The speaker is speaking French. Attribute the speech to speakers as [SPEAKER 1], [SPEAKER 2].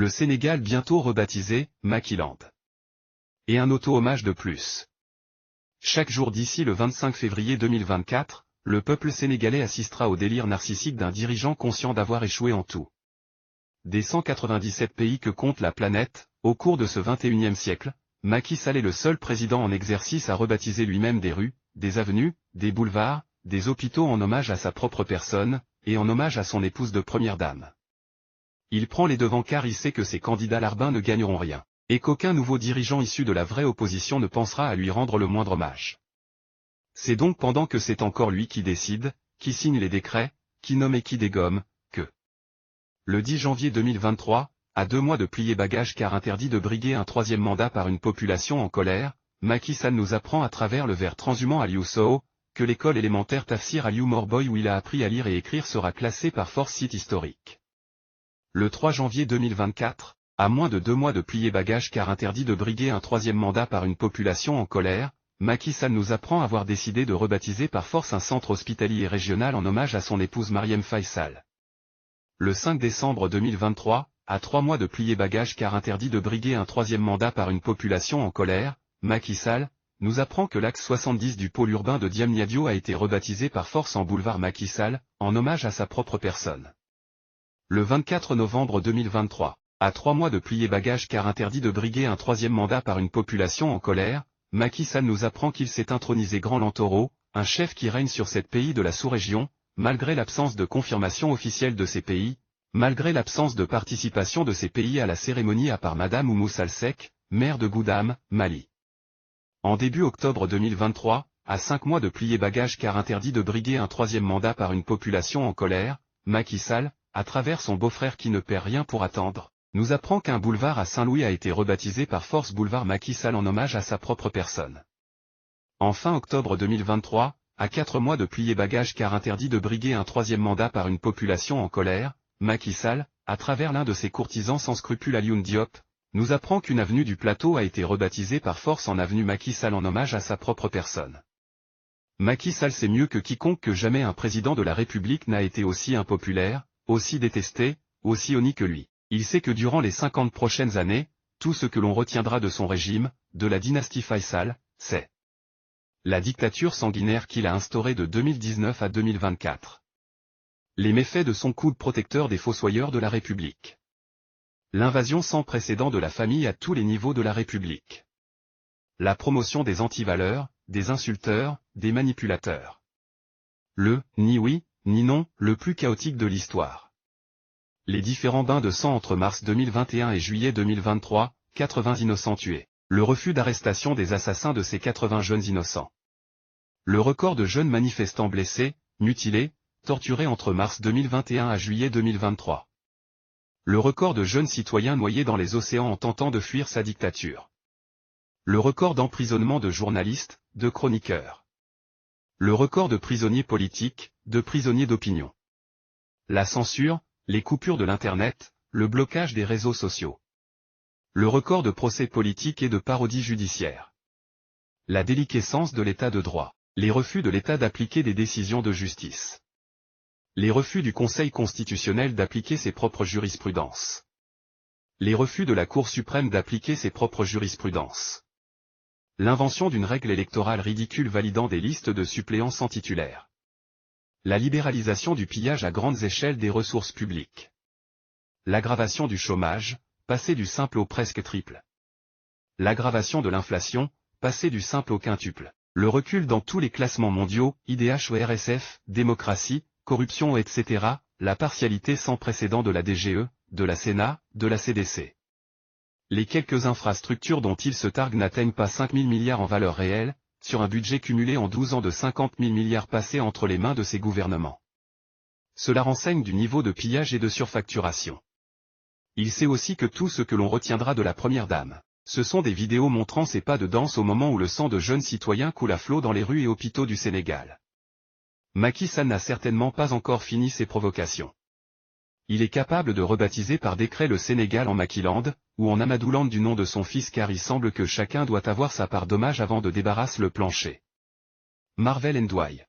[SPEAKER 1] Le Sénégal bientôt rebaptisé Makiland. Et un auto-hommage de plus. Chaque jour d'ici le 25 février 2024, le peuple sénégalais assistera au délire narcissique d'un dirigeant conscient d'avoir échoué en tout. Des 197 pays que compte la planète, au cours de ce 21e siècle, Macky Sall est le seul président en exercice à rebaptiser lui-même des rues, des avenues, des boulevards, des hôpitaux en hommage à sa propre personne, et en hommage à son épouse de première dame. Il prend les devants car il sait que ses candidats larbins ne gagneront rien, et qu'aucun nouveau dirigeant issu de la vraie opposition ne pensera à lui rendre le moindre hommage. C'est donc pendant que c'est encore lui qui décide, qui signe les décrets, qui nomme et qui dégomme, que le 10 janvier 2023, à 2 mois de plier bagages car interdit de briguer un troisième mandat par une population en colère, Macky Sall nous apprend à travers le vers transhumant Aliou Sow, que l'école élémentaire Tafsir Aliou Morboy où il a appris à lire et écrire sera classée par force site historique. Le 3 janvier 2024, à moins de 2 mois de plier bagages car interdit de briguer un troisième mandat par une population en colère, Macky Sall nous apprend avoir décidé de rebaptiser par force un centre hospitalier régional en hommage à son épouse Marième Faye Sall. Le 5 décembre 2023, à 3 mois de plier bagages car interdit de briguer un troisième mandat par une population en colère, Macky Sall nous apprend que l'axe 70 du pôle urbain de Diamniadio a été rebaptisé par force en boulevard Macky Sall, en hommage à sa propre personne. Le 24 novembre 2023, à 3 mois de plier bagages car interdit de briguer un troisième mandat par une population en colère, Macky Sall nous apprend qu'il s'est intronisé Grand Lantoro, un chef qui règne sur 7 pays de la sous-région, malgré l'absence de confirmation officielle de ces pays, malgré l'absence de participation de ces pays à la cérémonie à part Madame Oumou Salsek, maire de Goudam, Mali. En début octobre 2023, à 5 mois de plier bagages car interdit de briguer un troisième mandat par une population en colère, Macky Sall, à travers son beau-frère qui ne perd rien pour attendre, nous apprend qu'un boulevard à Saint-Louis a été rebaptisé par force boulevard Macky Sall en hommage à sa propre personne. En fin octobre 2023, à 4 mois de plier bagages car interdit de briguer un troisième mandat par une population en colère, Macky Sall, à travers l'un de ses courtisans sans scrupules Alioune Diop, nous apprend qu'une avenue du Plateau a été rebaptisée par force en avenue Macky Sall en hommage à sa propre personne. Macky Sall sait mieux que quiconque que jamais un président de la République n'a été aussi impopulaire, aussi détesté, aussi honni que lui. Il sait que durant les 50 prochaines années, tout ce que l'on retiendra de son régime, de la dynastie Faye Sall, c'est la dictature sanguinaire qu'il a instaurée de 2019 à 2024. Les méfaits de son coude protecteur des fossoyeurs de la République. L'invasion sans précédent de la famille à tous les niveaux de la République. La promotion des antivaleurs, des insulteurs, des manipulateurs. Le « ni oui, ni non », le plus chaotique de l'histoire. Les différents bains de sang entre mars 2021 et juillet 2023, 80 innocents tués. Le refus d'arrestation des assassins de ces 80 jeunes innocents. Le record de jeunes manifestants blessés, mutilés, torturés entre mars 2021 à juillet 2023. Le record de jeunes citoyens noyés dans les océans en tentant de fuir sa dictature. Le record d'emprisonnement de journalistes, de chroniqueurs. Le record de prisonniers politiques, de prisonniers d'opinion. La censure, les coupures de l'Internet, le blocage des réseaux sociaux. Le record de procès politiques et de parodies judiciaires. La déliquescence de l'état de droit. Les refus de l'État d'appliquer des décisions de justice. Les refus du Conseil constitutionnel d'appliquer ses propres jurisprudences. Les refus de la Cour suprême d'appliquer ses propres jurisprudences. L'invention d'une règle électorale ridicule validant des listes de suppléants sans titulaire. La libéralisation du pillage à grandes échelles des ressources publiques. L'aggravation du chômage, passé du simple au presque triple. L'aggravation de l'inflation, passé du simple au quintuple. Le recul dans tous les classements mondiaux, IDH ou RSF, démocratie, corruption etc., la partialité sans précédent de la DGE, de la Sénat, de la CDC. Les quelques infrastructures dont ils se targuent n'atteignent pas 5 000 milliards en valeur réelle, sur un budget cumulé en 12 ans de 50 000 milliards passés entre les mains de ces gouvernements. Cela renseigne du niveau de pillage et de surfacturation. Il sait aussi que tout ce que l'on retiendra de la première dame, ce sont des vidéos montrant ses pas de danse au moment où le sang de jeunes citoyens coule à flot dans les rues et hôpitaux du Sénégal. Macky Sall n'a certainement pas encore fini ses provocations. Il est capable de rebaptiser par décret le Sénégal en Makiland, ou en Amadouland du nom de son fils car il semble que chacun doit avoir sa part d'hommage avant de débarrasser le plancher. Marvel Ndouaye.